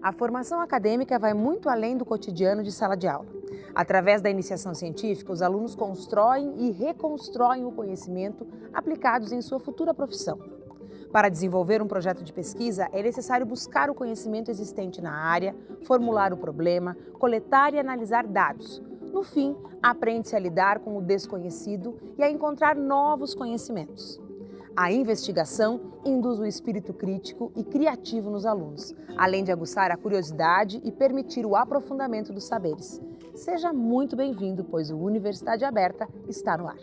A formação acadêmica vai muito além do cotidiano de sala de aula. Através da iniciação científica, os alunos constroem e reconstroem o conhecimento aplicados em sua futura profissão. Para desenvolver um projeto de pesquisa, é necessário buscar o conhecimento existente na área, formular o problema, coletar e analisar dados. No fim, aprende-se a lidar com o desconhecido e a encontrar novos conhecimentos. A investigação induz o espírito crítico e criativo nos alunos, além de aguçar a curiosidade e permitir o aprofundamento dos saberes. Seja muito bem-vindo, pois o Universidade Aberta está no ar.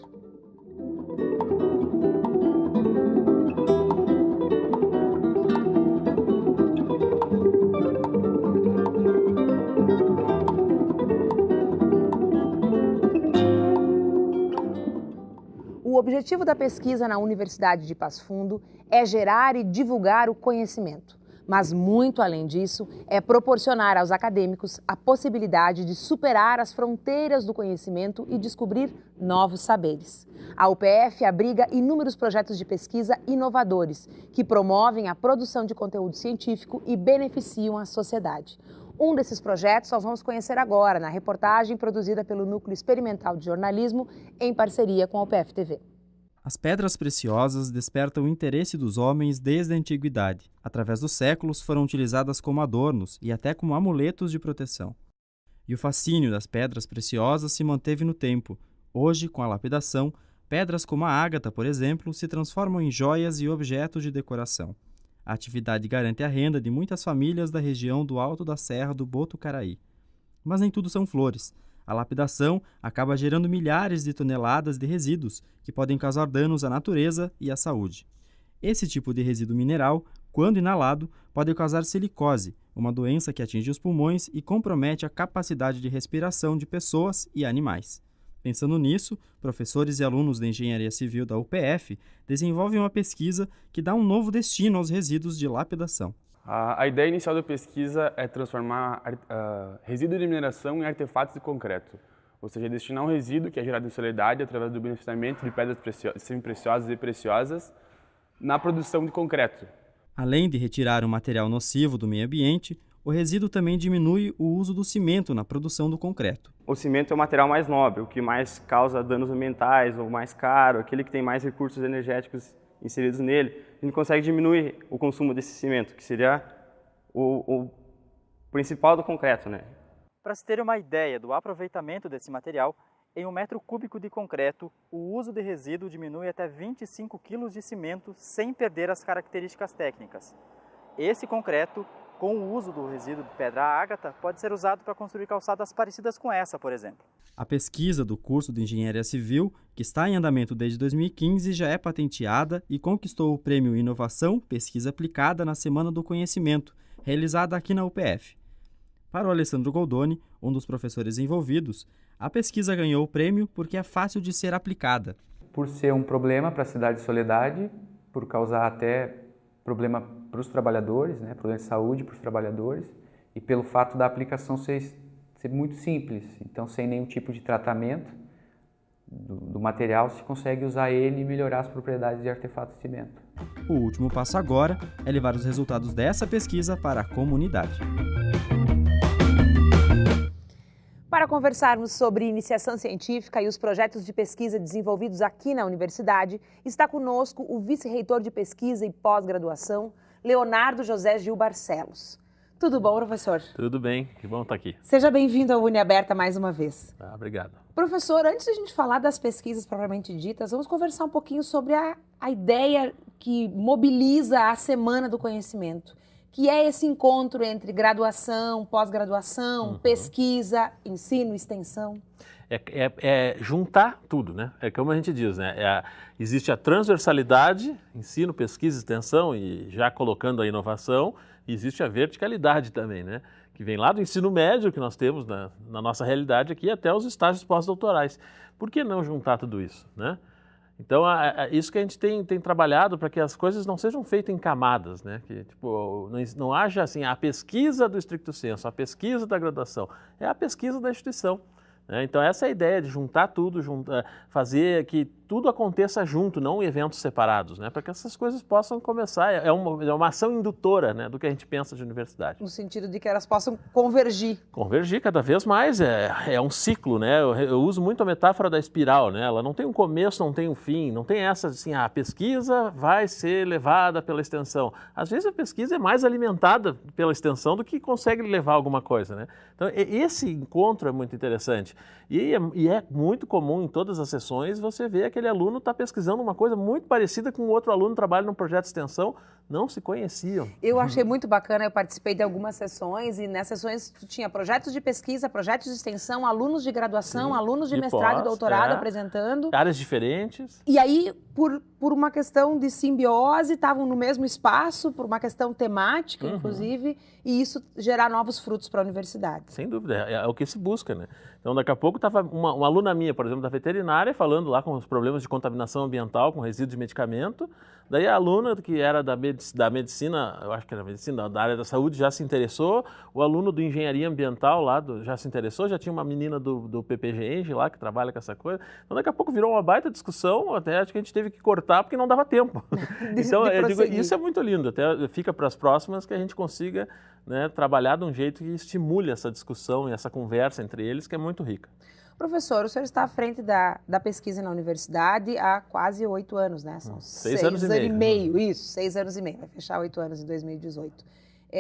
O objetivo da pesquisa na Universidade de Passo Fundo é gerar e divulgar o conhecimento. Mas, muito além disso, é proporcionar aos acadêmicos a possibilidade de superar as fronteiras do conhecimento e descobrir novos saberes. A UPF abriga inúmeros projetos de pesquisa inovadores, que promovem a produção de conteúdo científico e beneficiam a sociedade. Um desses projetos nós vamos conhecer agora, na reportagem produzida pelo Núcleo Experimental de Jornalismo, em parceria com a UPF-TV. As pedras preciosas despertam o interesse dos homens desde a antiguidade. Através dos séculos, foram utilizadas como adornos e até como amuletos de proteção. E o fascínio das pedras preciosas se manteve no tempo. Hoje, com a lapidação, pedras como a ágata, por exemplo, se transformam em joias e objetos de decoração. A atividade garante a renda de muitas famílias da região do Alto da Serra do Botucaraí. Mas nem tudo são flores. A lapidação acaba gerando milhares de toneladas de resíduos que podem causar danos à natureza e à saúde. Esse tipo de resíduo mineral, quando inalado, pode causar silicose, uma doença que atinge os pulmões e compromete a capacidade de respiração de pessoas e animais. Pensando nisso, professores e alunos da Engenharia Civil da UPF desenvolvem uma pesquisa que dá um novo destino aos resíduos de lapidação. A ideia inicial da pesquisa é transformar resíduo de mineração em artefatos de concreto, ou seja, destinar um resíduo que é gerado em soledade através do beneficiamento de pedras semi-preciosas e preciosas na produção de concreto. Além de retirar um material nocivo do meio ambiente, o resíduo também diminui o uso do cimento na produção do concreto. O cimento é o material mais nobre, o que mais causa danos ambientais, ou mais caro, aquele que tem mais recursos energéticos inseridos nele. A gente consegue diminuir o consumo desse cimento, que seria o principal do concreto, né? Para se ter uma ideia do aproveitamento desse material, em 1 metro cúbico de concreto, o uso de resíduo diminui até 25 kg de cimento sem perder as características técnicas. Esse concreto, com o uso do resíduo de pedra ágata, pode ser usado para construir calçadas parecidas com essa, por exemplo. A pesquisa do curso de Engenharia Civil, que está em andamento desde 2015, já é patenteada e conquistou o Prêmio Inovação Pesquisa Aplicada na Semana do Conhecimento, realizada aqui na UPF. Para o Alessandro Goldoni, um dos professores envolvidos, a pesquisa ganhou o prêmio porque é fácil de ser aplicada. Por ser um problema para a cidade de Soledade, por causar até problema para os trabalhadores, né, problema de saúde para os trabalhadores, e pelo fato da aplicação ser muito simples, então sem nenhum tipo de tratamento do material se consegue usar ele e melhorar as propriedades de artefatos de cimento. O último passo agora é levar os resultados dessa pesquisa para a comunidade. Para conversarmos sobre iniciação científica e os projetos de pesquisa desenvolvidos aqui na universidade, está conosco o vice-reitor de pesquisa e pós-graduação, Leonardo José Gil Barcelos. Tudo bom, professor? Tudo bem, que bom estar aqui. Seja bem-vindo à UniAberta mais uma vez. Obrigado. Professor, antes de a gente falar das pesquisas propriamente ditas, vamos conversar um pouquinho sobre a ideia que mobiliza a Semana do Conhecimento, que é esse encontro entre graduação, pós-graduação, pesquisa, ensino, extensão. É juntar tudo, né? É como a gente diz, né? Existe a transversalidade, ensino, pesquisa, extensão e já colocando a inovação, existe a verticalidade também, né? Que vem lá do ensino médio que nós temos na nossa realidade aqui até os estágios pós-doutorais. Por que não juntar tudo isso, né? Então, isso que a gente tem trabalhado para que as coisas não sejam feitas em camadas, né? Que tipo, não haja assim a pesquisa do stricto sensu, a pesquisa da graduação, é a pesquisa da instituição. Né? Então, essa é a ideia de juntar tudo, fazer que tudo aconteça junto, não em eventos separados, né? Para que essas coisas possam começar. É uma ação indutora, né, do que a gente pensa de universidade. No sentido de que elas possam convergir. Convergir cada vez mais, é um ciclo, né? Eu uso muito a metáfora da espiral, né? Ela não tem um começo, não tem um fim, não tem essa assim, a pesquisa vai ser levada pela extensão. Às vezes a pesquisa é mais alimentada pela extensão do que consegue levar alguma coisa, né? Então esse encontro é muito interessante e é muito comum em todas as sessões você ver aquele aluno está pesquisando uma coisa muito parecida com outro aluno que trabalha num projeto de extensão, não se conheciam. Eu achei muito bacana, eu participei de algumas sessões e nessas sessões tinha projetos de pesquisa, projetos de extensão, alunos de graduação, Sim, alunos de e mestrado e doutorado é. apresentando. Áreas diferentes. E aí, por uma questão de simbiose, estavam no mesmo espaço, por uma questão temática, inclusive, e isso gerar novos frutos para a universidade. Sem dúvida, é o que se busca, né? Então, daqui a pouco estava uma aluna minha, por exemplo, da veterinária, falando lá com os problemas de contaminação ambiental, com resíduos de medicamento. Daí a aluna que era da medicina, eu acho que era medicina, da área da saúde, já se interessou. O aluno do engenharia ambiental lá já se interessou, já tinha uma menina do PPG Eng lá que trabalha com essa coisa. Então daqui a pouco virou uma baita discussão, até acho que a gente teve que cortar porque não dava tempo. Então eu digo, isso é muito lindo, até fica para as próximas que a gente consiga, né, trabalhar de um jeito que estimule essa discussão e essa conversa entre eles, que é muito rica. Professor, o senhor está à frente da pesquisa na universidade há quase 8 anos, né? São 6 anos e meio. Isso, 6 anos e meio. Vai fechar 8 anos em 2018.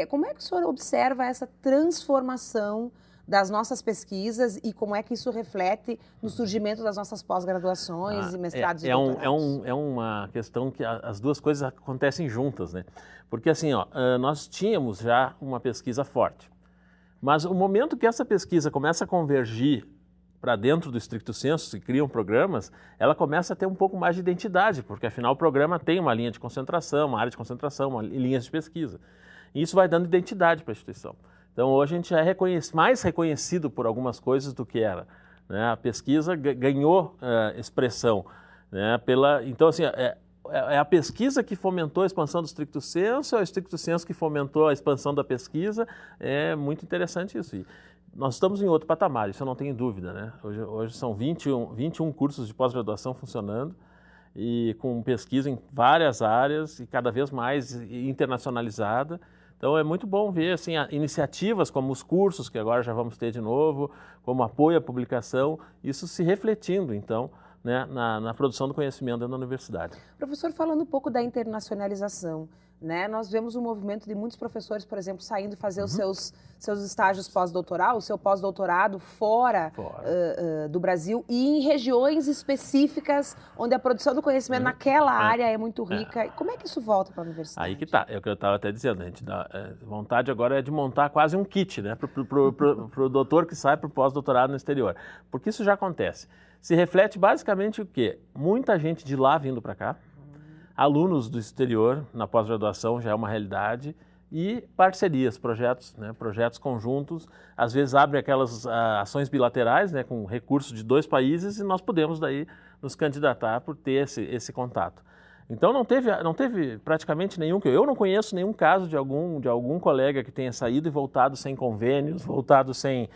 Como é que o senhor observa essa transformação das nossas pesquisas e como é que isso reflete no surgimento das nossas pós-graduações e mestrados e doutorados? É uma questão que as duas coisas acontecem juntas, né? Porque assim, nós tínhamos já uma pesquisa forte, mas o momento que essa pesquisa começa a convergir para dentro do stricto sensu, se criam programas, ela começa a ter um pouco mais de identidade, porque afinal o programa tem uma linha de concentração, uma área de concentração, linhas de pesquisa. E isso vai dando identidade para a instituição. Então hoje a gente já é mais reconhecido por algumas coisas do que era, né? A pesquisa ganhou expressão, né? Então assim, é a pesquisa que fomentou a expansão do stricto sensu, é o stricto sensu que fomentou a expansão da pesquisa, é muito interessante isso. E nós estamos em outro patamar, isso eu não tenho dúvida, né? Hoje são 21 cursos de pós-graduação funcionando e com pesquisa em várias áreas e cada vez mais internacionalizada. Então é muito bom ver assim, iniciativas como os cursos, que agora já vamos ter de novo, como apoio à publicação, isso se refletindo, então, né, na produção do conhecimento dentro da universidade. Professor, falando um pouco da internacionalização, né, nós vemos um movimento de muitos professores, por exemplo, saindo fazer os seus estágios pós-doutoral, o seu pós-doutorado fora do Brasil e em regiões específicas onde a produção do conhecimento naquela área é muito rica. Como é que isso volta para a universidade? Aí que tá, é o que eu estava até dizendo, a gente dá vontade agora é de montar quase um kit, né, para o doutor que sai para o pós-doutorado no exterior, porque isso já acontece. Se reflete basicamente o quê? Muita gente de lá vindo para cá, alunos do exterior na pós-graduação já é uma realidade e parcerias, projetos, né, projetos conjuntos, às vezes abrem aquelas ações bilaterais, né, com recursos de 2 países e nós podemos daí nos candidatar por ter esse contato. Então não teve praticamente nenhum, eu não conheço nenhum caso de algum colega que tenha saído e voltado sem convênios, voltado sem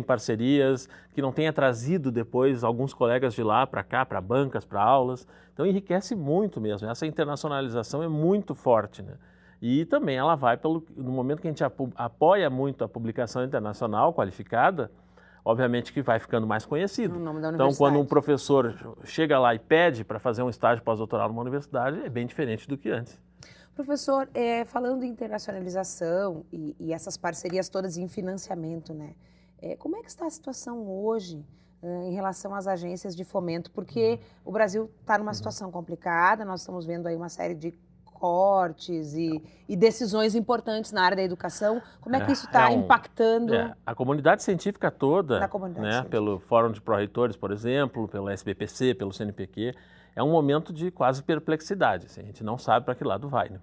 parcerias, que não tenha trazido depois alguns colegas de lá para cá, para bancas, para aulas. Então enriquece muito mesmo, essa internacionalização é muito forte, né? E também ela vai no momento que a gente apoia muito a publicação internacional qualificada, obviamente que vai ficando mais conhecido. Então quando um professor chega lá e pede para fazer um estágio pós-doutoral numa universidade, é bem diferente do que antes. Professor, falando em internacionalização e essas parcerias todas em financiamento, né? Como é que está a situação hoje em relação às agências de fomento? Porque o Brasil está numa situação complicada, nós estamos vendo aí uma série de cortes e decisões importantes na área da educação. Como é que isso está impactando? A comunidade científica toda, científica. Pelo Fórum de Pró-Reitores, por exemplo, pelo SBPC, pelo CNPq, é um momento de quase perplexidade. Assim, a gente não sabe para que lado vai, né?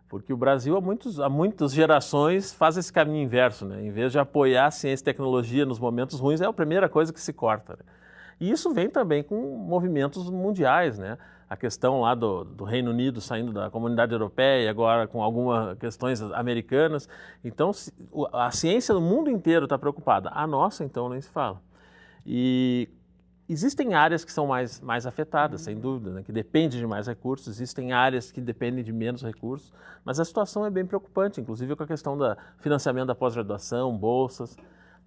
Porque o Brasil, há muitas gerações, faz esse caminho inverso, né? Em vez de apoiar a ciência e tecnologia nos momentos ruins, é a primeira coisa que se corta, né? E isso vem também com movimentos mundiais, né? A questão lá do Reino Unido saindo da comunidade europeia, agora com algumas questões americanas. Então, a ciência do mundo inteiro está preocupada. A nossa, então, nem se fala. E Existem áreas que são mais afetadas, sem dúvida, né, que dependem de mais recursos, existem áreas que dependem de menos recursos, mas a situação é bem preocupante, inclusive com a questão do financiamento da pós-graduação, bolsas.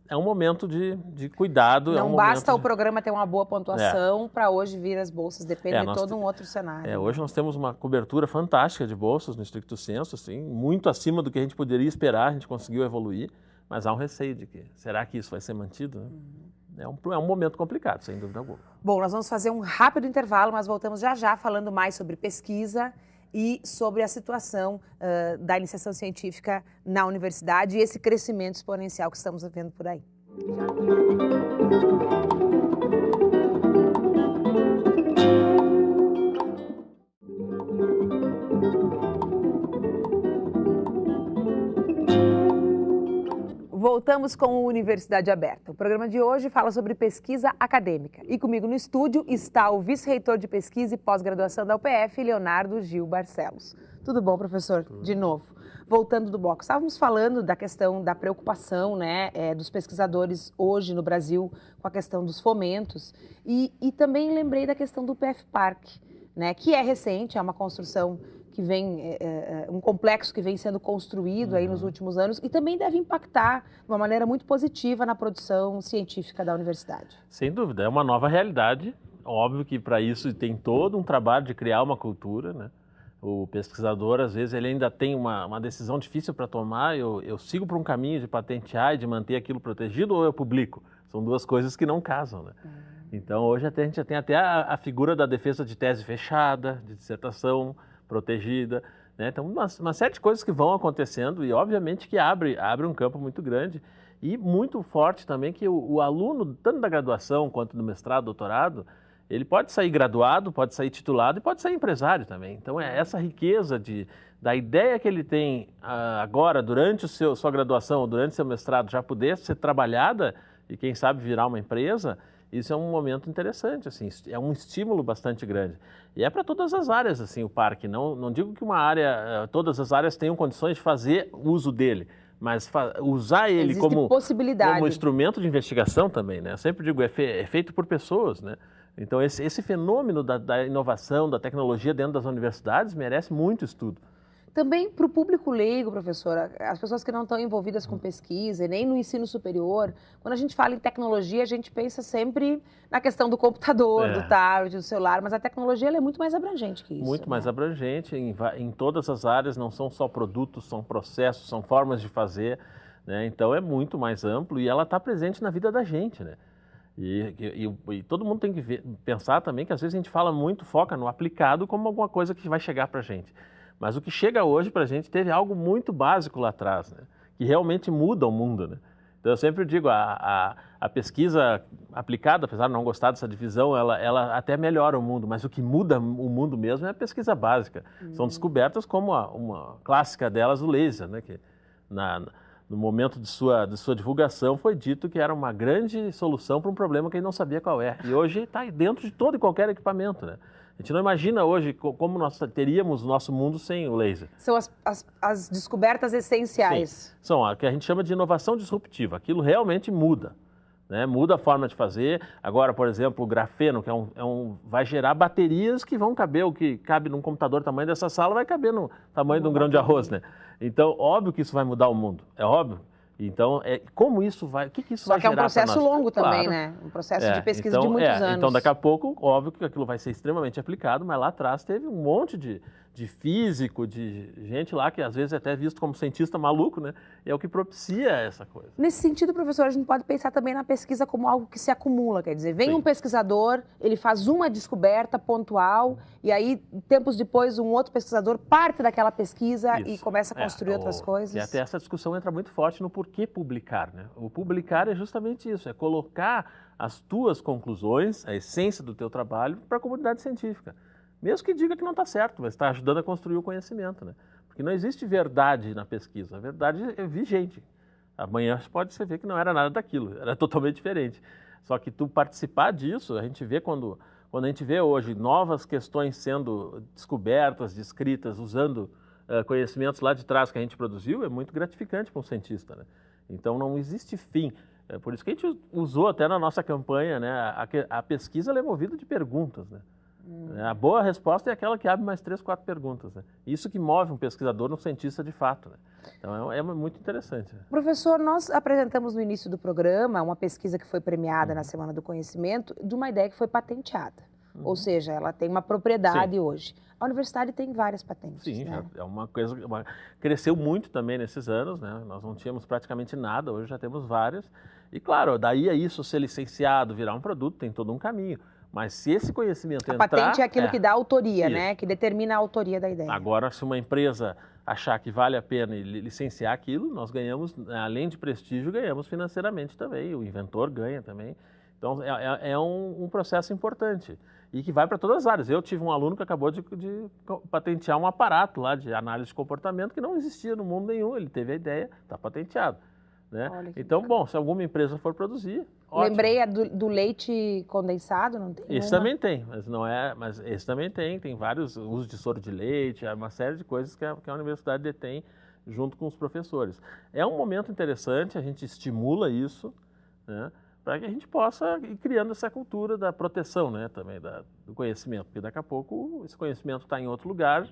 É um momento de cuidado. Não basta o programa ter uma boa pontuação para hoje vir as bolsas, depende de todo um outro cenário. Hoje nós temos uma cobertura fantástica de bolsas no estricto senso, assim, muito acima do que a gente poderia esperar, a gente conseguiu evoluir, mas há um receio de que, será que isso vai ser mantido? Né? É um momento complicado, sem dúvida alguma. Bom, nós vamos fazer um rápido intervalo, mas voltamos já falando mais sobre pesquisa e sobre a situação da iniciação científica na universidade e esse crescimento exponencial que estamos vendo por aí. Voltamos com o Universidade Aberta. O programa de hoje fala sobre pesquisa acadêmica. E comigo no estúdio está o vice-reitor de pesquisa e pós-graduação da UPF, Leonardo Gil Barcelos. Tudo bom, professor? De novo. Voltando do bloco, estávamos falando da questão da preocupação, né, dos pesquisadores hoje no Brasil com a questão dos fomentos. E também lembrei da questão do UPF Park, né, que é recente, é uma construção que vem, um complexo que vem sendo construído aí nos últimos anos e também deve impactar de uma maneira muito positiva na produção científica da universidade. Sem dúvida, é uma nova realidade. Óbvio que para isso tem todo um trabalho de criar uma cultura, né? O pesquisador, às vezes, ele ainda tem uma decisão difícil para tomar. Eu sigo por um caminho de patentear e de manter aquilo protegido ou eu publico? São duas coisas que não casam, né? Então, hoje a gente já tem até a figura da defesa de tese fechada, de dissertação protegida, né? Então, uma série de coisas que vão acontecendo e, obviamente, que abre um campo muito grande e muito forte também que o aluno, tanto da graduação quanto do mestrado, doutorado, ele pode sair graduado, pode sair titulado e pode sair empresário também. Então, é essa riqueza da ideia que ele tem agora, durante sua graduação ou durante seu mestrado, já poder ser trabalhada e, quem sabe, virar uma empresa. Isso é um momento interessante, assim, é um estímulo bastante grande. E é para todas as áreas, assim, o parque. Não digo que uma área, todas as áreas tenham condições de fazer uso dele, mas usar ele como instrumento de investigação também, né? Eu sempre digo, é feito por pessoas, né? Então, esse fenômeno da inovação, da tecnologia dentro das universidades merece muito estudo. Também para o público leigo, professora, as pessoas que não estão envolvidas com pesquisa e nem no ensino superior, quando a gente fala em tecnologia, a gente pensa sempre na questão do computador, do tablet, do celular, mas a tecnologia ela é muito mais abrangente que isso. Muito mais abrangente, em todas as áreas, não são só produtos, são processos, são formas de fazer, né? Então é muito mais amplo e ela está presente na vida da gente, né? E todo mundo tem que pensar também que às vezes a gente foca no aplicado como alguma coisa que vai chegar para a gente. Mas o que chega hoje para a gente teve algo muito básico lá atrás, né? Que realmente muda o mundo, né? Então eu sempre digo, a pesquisa aplicada, apesar de não gostar dessa divisão, ela até melhora o mundo, mas o que muda o mundo mesmo é a pesquisa básica. São descobertas como uma clássica delas, o laser, né? Que no momento de sua divulgação foi dito que era uma grande solução para um problema que a gente não sabia qual é. E hoje está dentro de todo e qualquer equipamento, né? A gente não imagina hoje como nós teríamos o nosso mundo sem o laser. São as descobertas essenciais. Sim. São a que a gente chama de inovação disruptiva. Aquilo realmente muda, né? Muda a forma de fazer. Agora, por exemplo, o grafeno, que vai gerar baterias que vão caber, o que cabe num computador tamanho dessa sala vai caber no tamanho de um grão de arroz, né? Então, óbvio que isso vai mudar o mundo, é óbvio. Então, como isso vai, o que isso vai gerar para nós? Só que é um processo longo também, claro, né? Um processo de pesquisa de muitos anos. Então, daqui a pouco, óbvio que aquilo vai ser extremamente aplicado, mas lá atrás teve um monte de físico, de gente lá que às vezes é até visto como cientista maluco, né? E é o que propicia essa coisa. Nesse sentido, professor, a gente pode pensar também na pesquisa como algo que se acumula, quer dizer, vem um pesquisador, ele faz uma descoberta pontual e aí, tempos depois, um outro pesquisador parte daquela pesquisa e começa a construir outras coisas. E até essa discussão entra muito forte no porquê publicar, né? O publicar é justamente isso, é colocar as tuas conclusões, a essência do teu trabalho para a comunidade científica. Mesmo que diga que não está certo, mas está ajudando a construir o conhecimento, né? Porque não existe verdade na pesquisa, a verdade é vigente. Amanhã pode ser ver que não era nada daquilo, era totalmente diferente. Só que tu participar disso, a gente vê quando a gente vê hoje novas questões sendo descobertas, descritas, usando conhecimentos lá de trás que a gente produziu, é muito gratificante para um cientista, né? Então não existe fim. É por isso que a gente usou até na nossa campanha, né? A pesquisa ela é movida de perguntas, né? A boa resposta é aquela que abre mais 3, 4 perguntas, né? Isso que move um pesquisador, um cientista de fato, né? Então é muito interessante. Né? Professor, nós apresentamos no início do programa uma pesquisa que foi premiada na Semana do Conhecimento de uma ideia que foi patenteada. Ou seja, ela tem uma propriedade hoje. A universidade tem várias patentes. Sim, né? é uma coisa cresceu muito também nesses anos, né? Nós não tínhamos praticamente nada, hoje já temos várias. E claro, daí a isso ser licenciado, virar um produto, tem todo um caminho. Mas se esse conhecimento entrar... A patente é aquilo que dá autoria, isso. né? Que determina a autoria da ideia. Agora, se uma empresa achar que vale a pena licenciar aquilo, nós ganhamos, além de prestígio, ganhamos financeiramente também. O inventor ganha também. Então, é um processo importante e que vai para todas as áreas. Eu tive um aluno que acabou de patentear um aparato lá de análise de comportamento que não existia no mundo nenhum. Ele teve a ideia, está patenteado. Né? Então, bom, se alguma empresa for produzir, ótimo. Lembrei do leite condensado, não tem? Esse também tem, mas não é, mas esse também tem vários usos de soro de leite, uma série de coisas que a universidade detém junto com os professores. É um momento interessante, a gente estimula isso, né, para que a gente possa ir criando essa cultura da proteção, né, também do conhecimento, porque daqui a pouco esse conhecimento está em outro lugar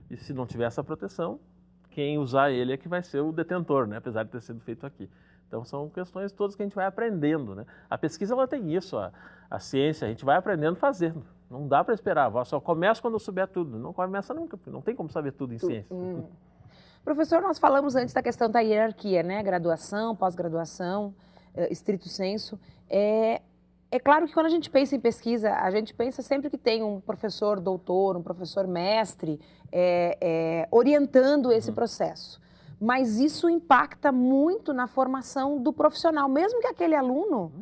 e se não tiver essa proteção, quem usar ele é que vai ser o detentor, né? Apesar de ter sido feito aqui. Então, são questões todas que a gente vai aprendendo, né? A pesquisa, ela tem isso, a ciência, a gente vai aprendendo fazendo. Não dá para esperar, só começa quando eu souber tudo. Não começa nunca, não tem como saber tudo em ciência. Professor, nós falamos antes da questão da hierarquia, né? Graduação, pós-graduação, estrito senso. É claro que quando a gente pensa em pesquisa, a gente pensa sempre que tem um professor doutor, um professor mestre orientando esse processo. Mas isso impacta muito na formação do profissional, mesmo que aquele aluno,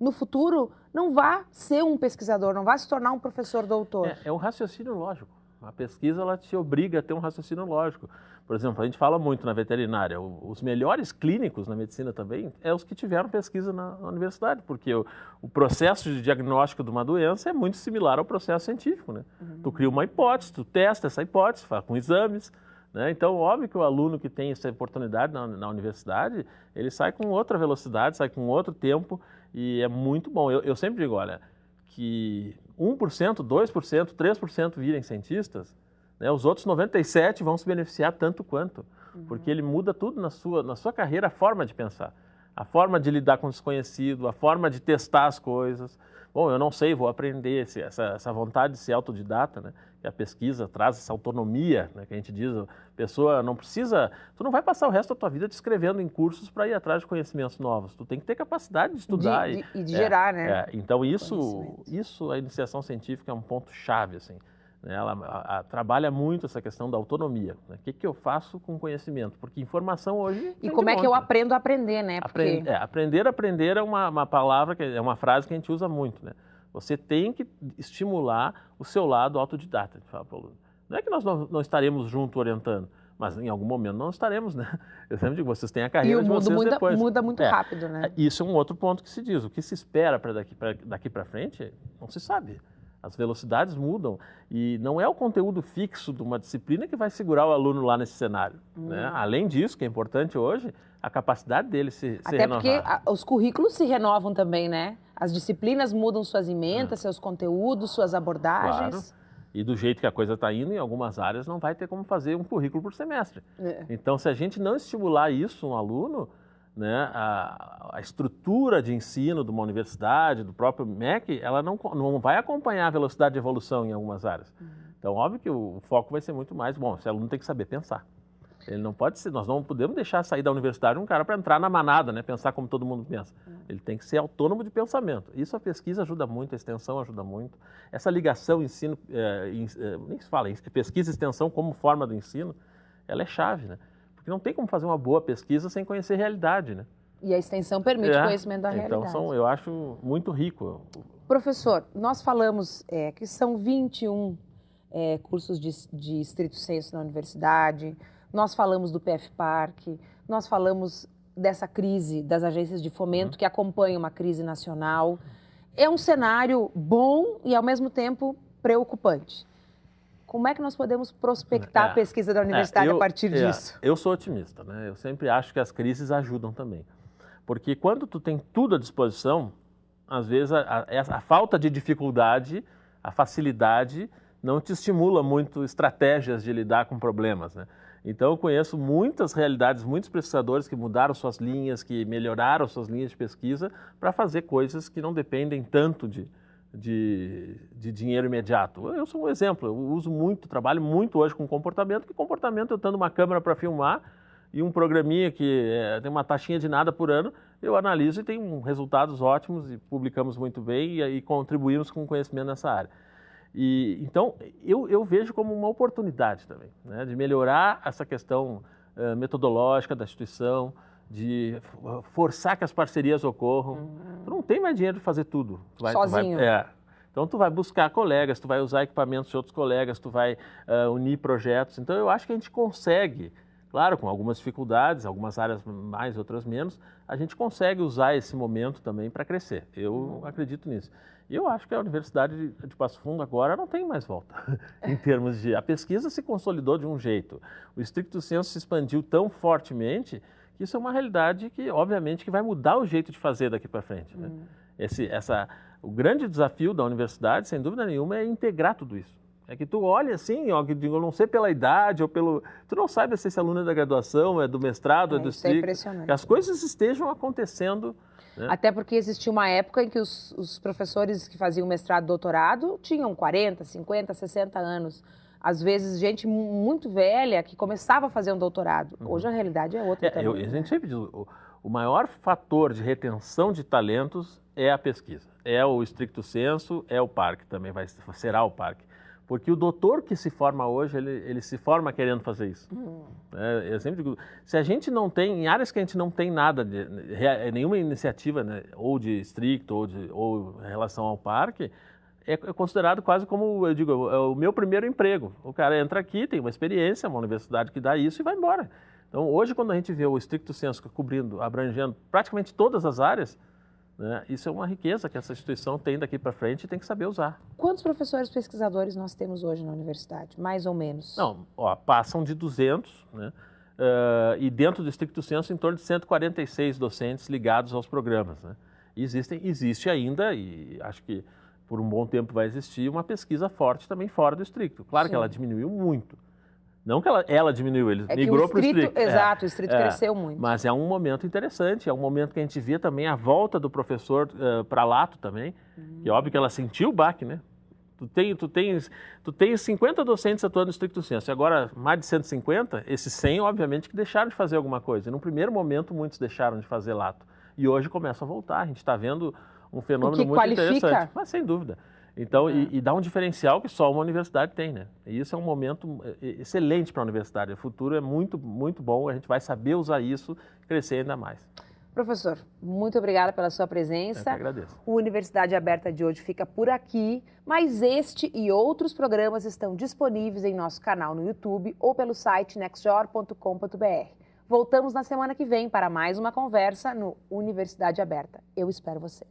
no futuro, não vá ser um pesquisador, não vá se tornar um professor doutor. É um raciocínio lógico. A pesquisa, ela te obriga a ter um raciocínio lógico. Por exemplo, a gente fala muito na veterinária, os melhores clínicos na medicina também é os que tiveram pesquisa na universidade, porque o processo de diagnóstico de uma doença é muito similar ao processo científico, né? Tu cria uma hipótese, tu testa essa hipótese, faz com exames, né? Então, óbvio que o aluno que tem essa oportunidade na universidade, ele sai com outra velocidade, sai com outro tempo e é muito bom. Eu sempre digo, olha, que 1%, 2%, 3% virem cientistas, né, os outros 97% vão se beneficiar tanto quanto, porque ele muda tudo na sua carreira, a forma de pensar, a forma de lidar com o desconhecido, a forma de testar as coisas. Bom, eu não sei, vou aprender, essa vontade de ser autodidata, né, que a pesquisa traz essa autonomia, né, que a gente diz, a pessoa não precisa, tu não vai passar o resto da tua vida te inscrevendo em cursos para ir atrás de conhecimentos novos, tu tem que ter capacidade de estudar. E de gerar, né? Então isso, a iniciação científica é um ponto chave, assim. Ela trabalha muito essa questão da autonomia. Né? O que eu faço com conhecimento? Porque informação hoje... E como é que eu aprendo a aprender, né? Porque... Aprender é uma palavra, é uma frase que a gente usa muito, né? Você tem que estimular o seu lado autodidata. A gente fala para o aluno. Não é que nós não estaremos junto orientando, mas em algum momento não estaremos, né? Eu sempre digo, vocês têm a carreira de vocês depois. E o mundo muda muito rápido, né? Isso é um outro ponto que se diz. O que se espera daqui para frente, não se sabe. As velocidades mudam e não é o conteúdo fixo de uma disciplina que vai segurar o aluno lá nesse cenário. Né? Além disso, que é importante hoje, a capacidade dele se renovar. Até porque os currículos se renovam também, né? As disciplinas mudam suas emendas, seus conteúdos, suas abordagens. Claro. E do jeito que a coisa está indo, em algumas áreas não vai ter como fazer um currículo por semestre. Então, se a gente não estimular isso no aluno, né, a estrutura de ensino de uma universidade, do próprio MEC, ela não vai acompanhar a velocidade de evolução em algumas áreas. Então, óbvio que o foco vai ser muito mais, bom, esse aluno tem que saber pensar. Ele não pode ser, nós não podemos deixar sair da universidade um cara para entrar na manada, né, pensar como todo mundo pensa. Ele tem que ser autônomo de pensamento. Isso a pesquisa ajuda muito, a extensão ajuda muito. Essa ligação ensino, nem se fala, pesquisa e extensão como forma do ensino, ela é chave, né? Porque não tem como fazer uma boa pesquisa sem conhecer a realidade, né? E a extensão permite conhecimento da realidade. Então, eu acho muito rico. Professor, nós falamos que são 21 cursos de estrito senso na universidade, nós falamos do PFPark, nós falamos dessa crise das agências de fomento que acompanham uma crise nacional. É um cenário bom e, ao mesmo tempo, preocupante. Como é que nós podemos prospectar a pesquisa da universidade a partir disso? Eu sou otimista, né? Eu sempre acho que as crises ajudam também. Porque quando tu tem tudo à disposição, às vezes a falta de dificuldade, a facilidade, não te estimula muito estratégias de lidar com problemas, né? Então, eu conheço muitas realidades, muitos pesquisadores que mudaram suas linhas, que melhoraram suas linhas de pesquisa para fazer coisas que não dependem tanto de dinheiro imediato. Eu sou um exemplo, eu uso muito, trabalho muito hoje com comportamento, que comportamento eu tendo uma câmera para filmar e um programinha que tem uma taxinha de nada por ano, eu analiso e tenho resultados ótimos e publicamos muito bem e contribuímos com conhecimento nessa área. Então, eu vejo como uma oportunidade também, né, de melhorar essa questão metodológica da instituição, de forçar que as parcerias ocorram. Tu não tem mais dinheiro de fazer tudo. Sozinho. Então, tu vai buscar colegas, tu vai usar equipamentos de outros colegas, tu vai unir projetos. Então, eu acho que a gente consegue, claro, com algumas dificuldades, algumas áreas mais, outras menos, a gente consegue usar esse momento também para crescer. Eu acredito nisso. E eu acho que a Universidade de Passo Fundo agora não tem mais volta, em termos de... A pesquisa se consolidou de um jeito, o stricto sensu se expandiu tão fortemente que isso é uma realidade que, obviamente, que vai mudar o jeito de fazer daqui para frente, né? O grande desafio da universidade, sem dúvida nenhuma, é integrar tudo isso. É que tu olha assim, ó, que eu não sei pela idade ou pelo... Tu não sabe se esse aluno é da graduação, é do mestrado, é do stricto. É impressionante. Que as coisas estejam acontecendo, né? Até porque existia uma época em que os professores que faziam mestrado e doutorado tinham 40, 50, 60 anos. Às vezes, gente muito velha que começava a fazer um doutorado. Hoje a realidade é outra também. A gente sempre diz, o maior fator de retenção de talentos é a pesquisa. É o stricto sensu, é o PARC também, será o PARC. Porque o doutor que se forma hoje, ele se forma querendo fazer isso. Eu sempre digo, se a gente não tem, em áreas que a gente não tem nada, nenhuma iniciativa, né, ou de stricto, ou em relação ao PARC, é considerado quase como, eu digo, é o meu primeiro emprego. O cara entra aqui, tem uma experiência, uma universidade que dá isso e vai embora. Então, hoje, quando a gente vê o stricto sensu cobrindo, abrangendo praticamente todas as áreas, né, isso é uma riqueza que essa instituição tem daqui para frente e tem que saber usar. Quantos professores pesquisadores nós temos hoje na universidade? Mais ou menos? Não, passam de 200, né? E dentro do stricto sensu, em torno de 146 docentes ligados aos programas, né? Existe ainda, e acho que por um bom tempo vai existir, uma pesquisa forte também fora do stricto. Claro que ela diminuiu muito. Não que ela diminuiu, ele migrou para o stricto. Exato, o stricto cresceu muito. Mas é um momento interessante, é um momento que a gente vê também a volta do professor para lato também, que é óbvio que ela sentiu o baque, né? Tu tens 50 docentes atuando no stricto sensu, e agora mais de 150, esses 100 obviamente que deixaram de fazer alguma coisa. E num primeiro momento muitos deixaram de fazer lato. E hoje começam a voltar, a gente está vendo um fenômeno muito interessante. Mas sem dúvida. Então, e dá um diferencial que só uma universidade tem, né? E isso é um momento excelente para a universidade. O futuro é muito, muito bom, a gente vai saber usar isso e crescer ainda mais. Professor, muito obrigada pela sua presença. Eu que agradeço. O Universidade Aberta de hoje fica por aqui, mas este e outros programas estão disponíveis em nosso canal no YouTube ou pelo site nextjor.com.br. Voltamos na semana que vem para mais uma conversa no Universidade Aberta. Eu espero você.